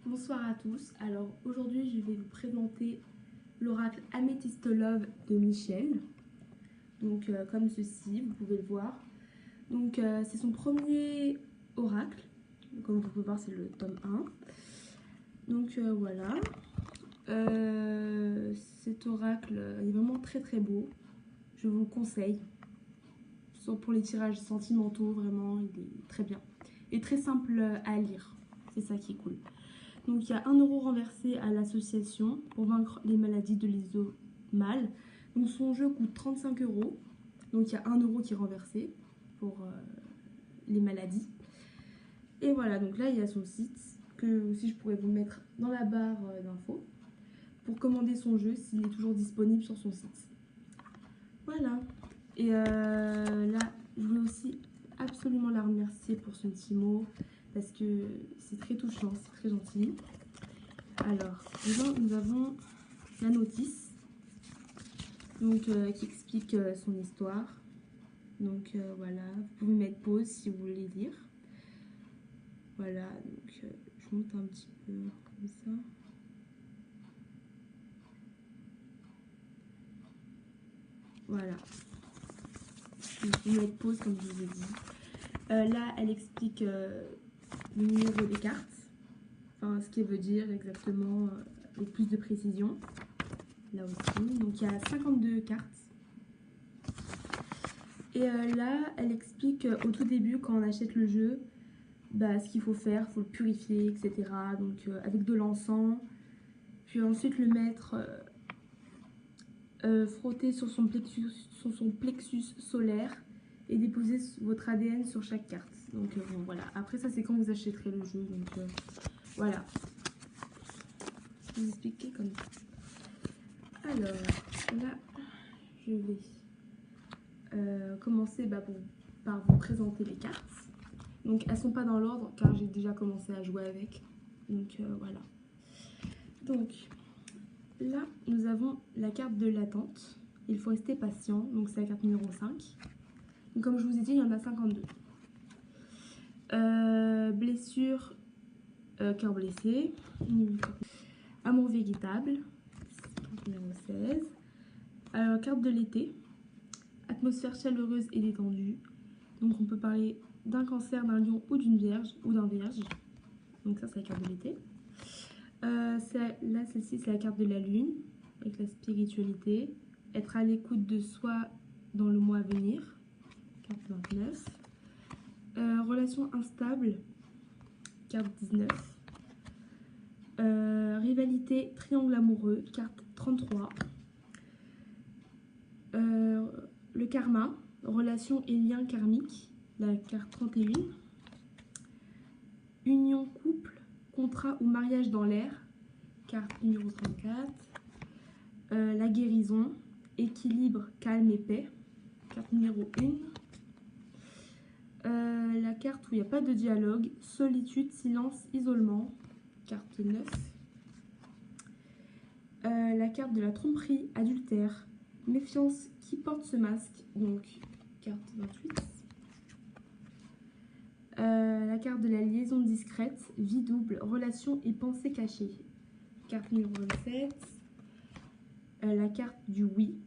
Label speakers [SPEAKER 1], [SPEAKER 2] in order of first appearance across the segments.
[SPEAKER 1] Bonsoir à tous. Alors aujourd'hui je vais vous présenter l'oracle Amethyst Love de Michel. Donc comme ceci, vous pouvez le voir. Donc c'est son premier oracle. Comme vous pouvez voir, c'est le tome 1. Donc voilà. Cet oracle est vraiment très très beau. Je vous le conseille. Pour les tirages sentimentaux, vraiment, il est très bien. Et très simple à lire. C'est ça qui est cool. Donc il y a 1 euro renversé à l'association pour vaincre les maladies de l'isomal. Donc son jeu coûte 35 euros. Donc il y a 1 euro qui est renversé pour les maladies. Et voilà, donc là il y a son site que aussi je pourrais vous mettre dans la barre d'infos pour commander son jeu s'il est toujours disponible sur son site. Voilà. Et là, je voulais aussi absolument la remercier pour son petit mot parce que c'est très touchant, c'est très gentil. Alors, déjà, nous avons la notice donc, qui explique son histoire. Donc voilà, vous pouvez mettre pause si vous voulez lire. Voilà, donc je monte un petit peu comme ça. Voilà. Vous pouvez mettre pause comme je vous ai dit. Là, elle explique le numéro des cartes. Enfin, ce qu'elle veut dire exactement avec plus de précision. Là aussi. Donc il y a 52 cartes. Et là, elle explique au tout début, quand on achète le jeu, ce qu'il faut faire. Il faut le purifier, etc. Donc avec de l'encens. Puis ensuite le mettre frotter sur son plexus solaire et déposer votre ADN sur chaque carte. Donc bon, voilà. Après ça, c'est quand vous achèterez le jeu. Donc voilà. Je vais vous expliquer comme ça. Alors là, je vais commencer par vous présenter les cartes. Donc elles sont pas dans l'ordre car j'ai déjà commencé à jouer avec. Donc voilà. Donc là, nous avons la carte de l'attente. Il faut rester patient. Donc c'est la carte numéro 5. Donc, comme je vous ai dit, il y en a 52. Blessure, cœur blessé. Amour véritable. Carte numéro 16. Alors, carte de l'été. Atmosphère chaleureuse et détendue. Donc on peut parler d'un cancer, d'un lion ou d'une vierge ou d'un vierge. Donc ça, c'est la carte de l'été. Là, celle-ci, c'est la carte de la lune, avec la spiritualité. Être à l'écoute de soi dans le mois à venir. Carte 29. Relation instable. Carte 19. Rivalité, triangle amoureux. Carte 33. Le karma. Relation et lien karmique. La carte 31. Union, couple, contrat ou mariage dans l'air. Carte numéro 34. La guérison. Équilibre, calme et paix. Carte numéro 1. La carte où il n'y a pas de dialogue. Solitude, silence, isolement. Carte 9. La carte de la tromperie, adultère. Méfiance, qui porte ce masque. Donc, carte 28. La carte de la liaison discrète, vie double, relation et pensée cachée. Carte numéro 27. La carte du oui.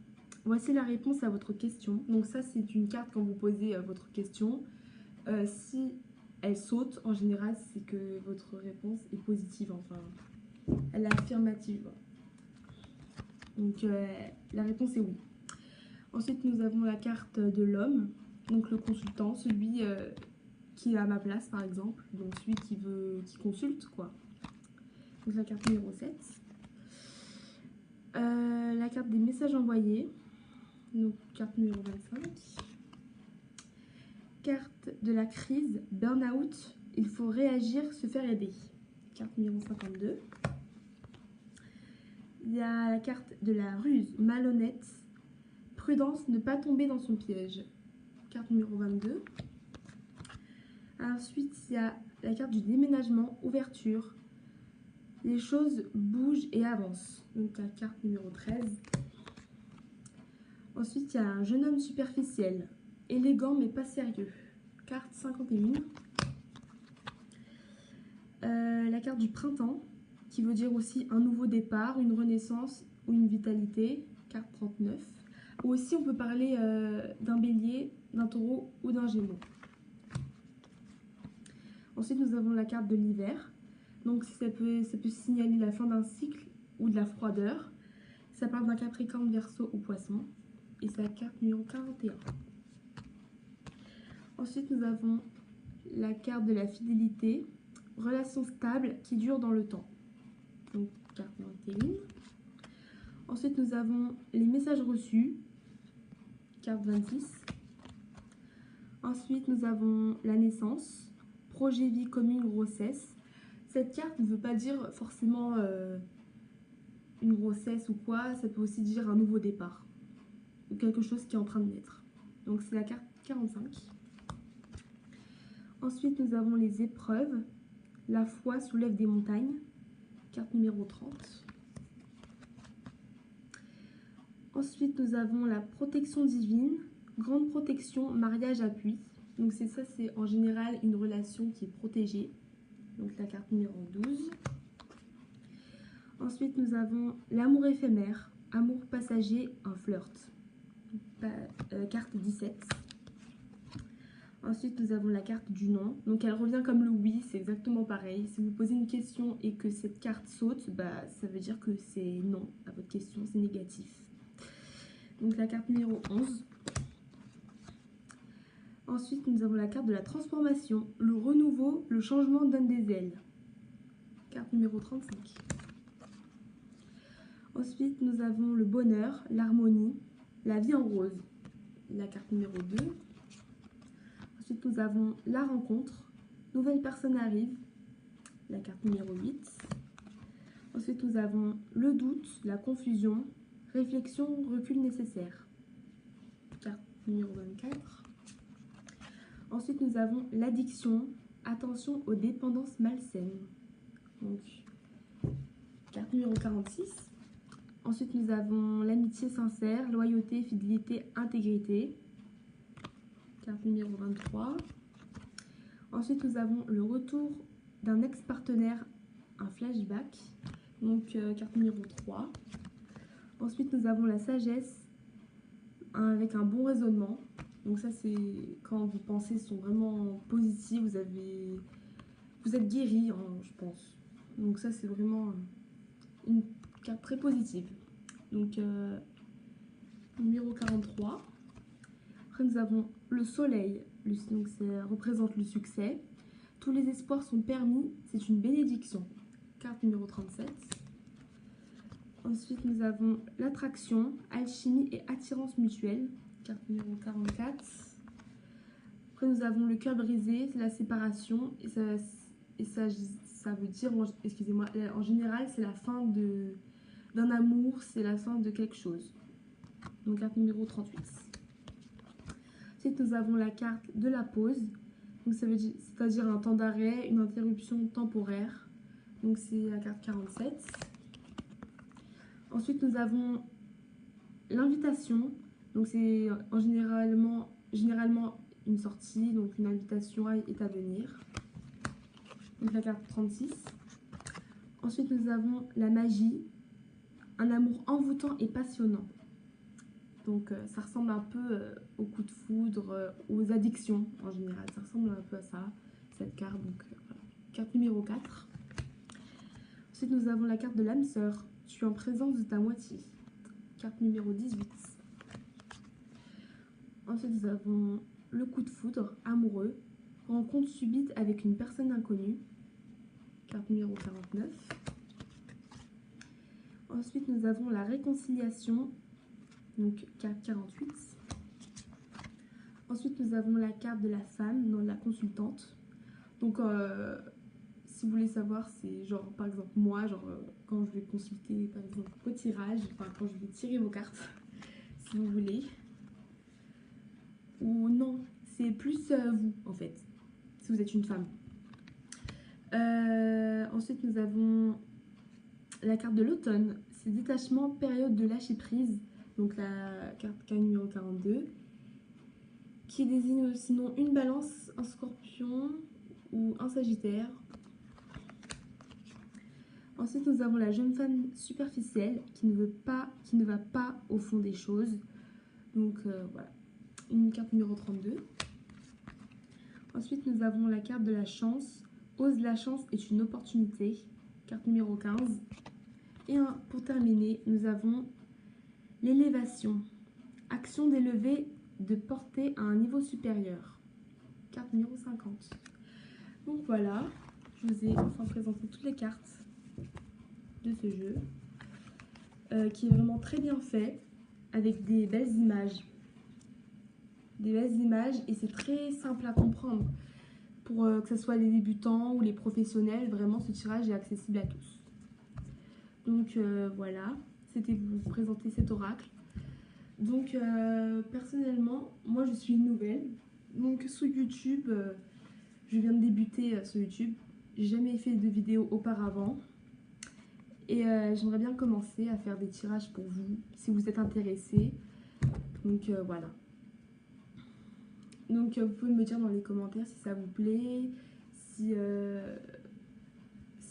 [SPEAKER 1] Voici la réponse à votre question. Donc ça, c'est une carte quand vous posez votre question. Si elle saute, en général, c'est que votre réponse est positive. Enfin, elle est affirmative. Donc la réponse est oui. Ensuite, nous avons la carte de l'homme. Donc le consultant, celui qui est à ma place, par exemple. Donc celui qui consulte, quoi. Donc la carte numéro 7. La carte des messages envoyés. Donc carte numéro 25. Carte de la crise, burn-out, il faut réagir, se faire aider. Carte numéro 52. Il y a la carte de la ruse, malhonnête, prudence, ne pas tomber dans son piège. Carte numéro 22. Ensuite, il y a la carte du déménagement, ouverture. Les choses bougent et avancent. Donc la carte numéro 13. Ensuite, il y a un jeune homme superficiel, élégant mais pas sérieux. Carte 51. La carte du printemps, qui veut dire aussi un nouveau départ, une renaissance ou une vitalité, carte 39. Ou aussi on peut parler d'un bélier, d'un taureau ou d'un gémeau. Ensuite nous avons la carte de l'hiver. Donc ça peut signaler la fin d'un cycle ou de la froideur. Ça parle d'un Capricorne, Verseau ou Poisson. Et c'est la carte numéro 41. Ensuite nous avons la carte de la fidélité, relation stable qui dure dans le temps. Donc carte 21. Ensuite nous avons les messages reçus, carte 26. Ensuite nous avons la naissance, projet vie commune, grossesse. Cette carte ne veut pas dire forcément une grossesse ou quoi, ça peut aussi dire un nouveau départ ou quelque chose qui est en train de naître. Donc c'est la carte 45. Ensuite nous avons les épreuves, la foi soulève des montagnes, carte numéro 30. Ensuite nous avons la protection divine, grande protection, mariage, appui. Donc c'est en général une relation qui est protégée. Donc la carte numéro 12. Ensuite nous avons l'amour éphémère, amour passager, un flirt. Carte 17. Ensuite nous avons la carte du non. Donc elle revient comme le oui, c'est exactement pareil. Si vous posez une question et que cette carte saute, ça veut dire que c'est non à votre question, c'est négatif. Donc la carte numéro 11. Ensuite, nous avons la carte de la transformation, le renouveau, le changement donne des ailes. Carte numéro 35. Ensuite, nous avons le bonheur, l'harmonie, la vie en rose. La carte numéro 2. Ensuite, nous avons la rencontre, nouvelle personne arrive. La carte numéro 8. Ensuite, nous avons le doute, la confusion, réflexion, recul nécessaire. Carte numéro 24. Ensuite, nous avons l'addiction, attention aux dépendances malsaines. Donc, carte numéro 46. Ensuite, nous avons l'amitié sincère, loyauté, fidélité, intégrité. Carte numéro 23. Ensuite, nous avons le retour d'un ex-partenaire, un flashback. Donc, carte numéro 3. Ensuite, nous avons la sagesse avec un bon raisonnement. Donc ça, c'est quand vos pensées sont vraiment positives, vous êtes guéri, je pense. Donc ça, c'est vraiment une carte très positive. Donc, numéro 43. Après, nous avons le soleil. Donc ça représente le succès. Tous les espoirs sont permis. C'est une bénédiction. Carte numéro 37. Ensuite, nous avons l'attraction, alchimie et attirance mutuelle. Carte numéro 44. Après, nous avons le cœur brisé, c'est la séparation. Et ça veut dire, excusez-moi, en général, c'est la fin d'un amour, c'est la fin de quelque chose. Donc, carte numéro 38. Ensuite, nous avons la carte de la pause. Donc, c'est-à-dire un temps d'arrêt, une interruption temporaire. Donc, c'est la carte 47. Ensuite, nous avons l'invitation. Donc c'est généralement une sortie, donc une invitation est à venir. Donc la carte 36. Ensuite nous avons la magie, un amour envoûtant et passionnant. Donc ça ressemble un peu au coup de foudre, aux addictions en général. Ça ressemble un peu à ça, cette carte. Donc voilà. Carte numéro 4. Ensuite nous avons la carte de l'âme sœur. Je suis en présence de ta moitié. Carte numéro 18. Ensuite, nous avons le coup de foudre, amoureux, rencontre subite avec une personne inconnue, carte numéro 49. Ensuite, nous avons la réconciliation, donc carte 48. Ensuite, nous avons la carte de la femme, non, la consultante. Donc, si vous voulez savoir, c'est genre, par exemple, moi, quand je vais consulter, par exemple, au tirage, enfin, quand je vais tirer vos cartes, si vous voulez. Ou non, c'est plus vous, en fait, si vous êtes une femme. Ensuite, nous avons la carte de l'automne. C'est détachement, période de lâcher prise. Donc la carte numéro 42. Qui désigne sinon une balance, un scorpion ou un sagittaire. Ensuite, nous avons la jeune femme superficielle qui ne va pas au fond des choses. Donc voilà, une carte numéro 32. Ensuite, nous avons la carte de la chance. Ose la chance est une opportunité. Carte numéro 15. Et pour terminer, nous avons l'élévation. Action d'élever, de porter à un niveau supérieur. Carte numéro 50. Donc voilà, je vous ai enfin présenté toutes les cartes de ce jeu. Qui est vraiment très bien fait, avec des belles images. Des belles images et c'est très simple à comprendre. Pour que ce soit les débutants ou les professionnels, vraiment ce tirage est accessible à tous. Donc voilà, c'était vous présenter cet oracle. Donc personnellement, moi je suis nouvelle. Donc sur YouTube, je viens de débuter sur YouTube. J'ai jamais fait de vidéo auparavant. Et j'aimerais bien commencer à faire des tirages pour vous, si vous êtes intéressés. Donc voilà. Donc vous pouvez me dire dans les commentaires si ça vous plaît, si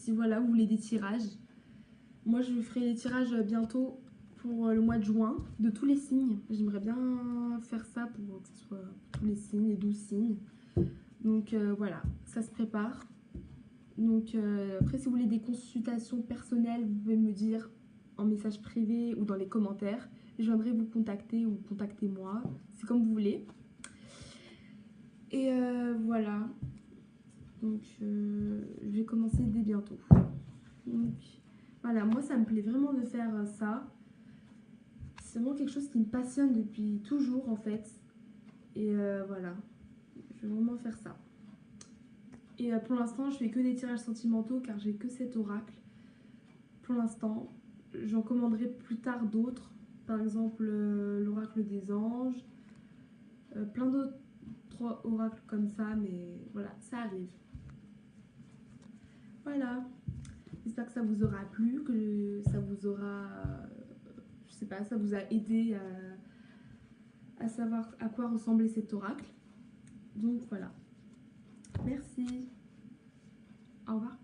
[SPEAKER 1] voilà, vous voulez des tirages. Moi je ferai les tirages bientôt pour le mois de juin, de tous les signes. J'aimerais bien faire ça pour que ce soit tous les signes, les 12 signes. Donc voilà, ça se prépare. Donc après si vous voulez des consultations personnelles, vous pouvez me dire en message privé ou dans les commentaires. Je viendrai vous contacter ou contacter moi, c'est comme vous voulez. Et voilà, donc je vais commencer dès bientôt. Donc voilà, moi ça me plaît vraiment de faire ça. C'est vraiment quelque chose qui me passionne depuis toujours en fait. Et voilà, je vais vraiment faire ça. Et pour l'instant, je fais que des tirages sentimentaux car j'ai que cet oracle. Pour l'instant, j'en commanderai plus tard d'autres. Par exemple, l'oracle des anges. Plein d'autres oracles comme ça, mais voilà, ça arrive. Voilà. J'espère que ça vous aura plu, que ça vous aura, je sais pas, ça vous a aidé à savoir à quoi ressemblait cet oracle. Donc voilà. Merci. Au revoir.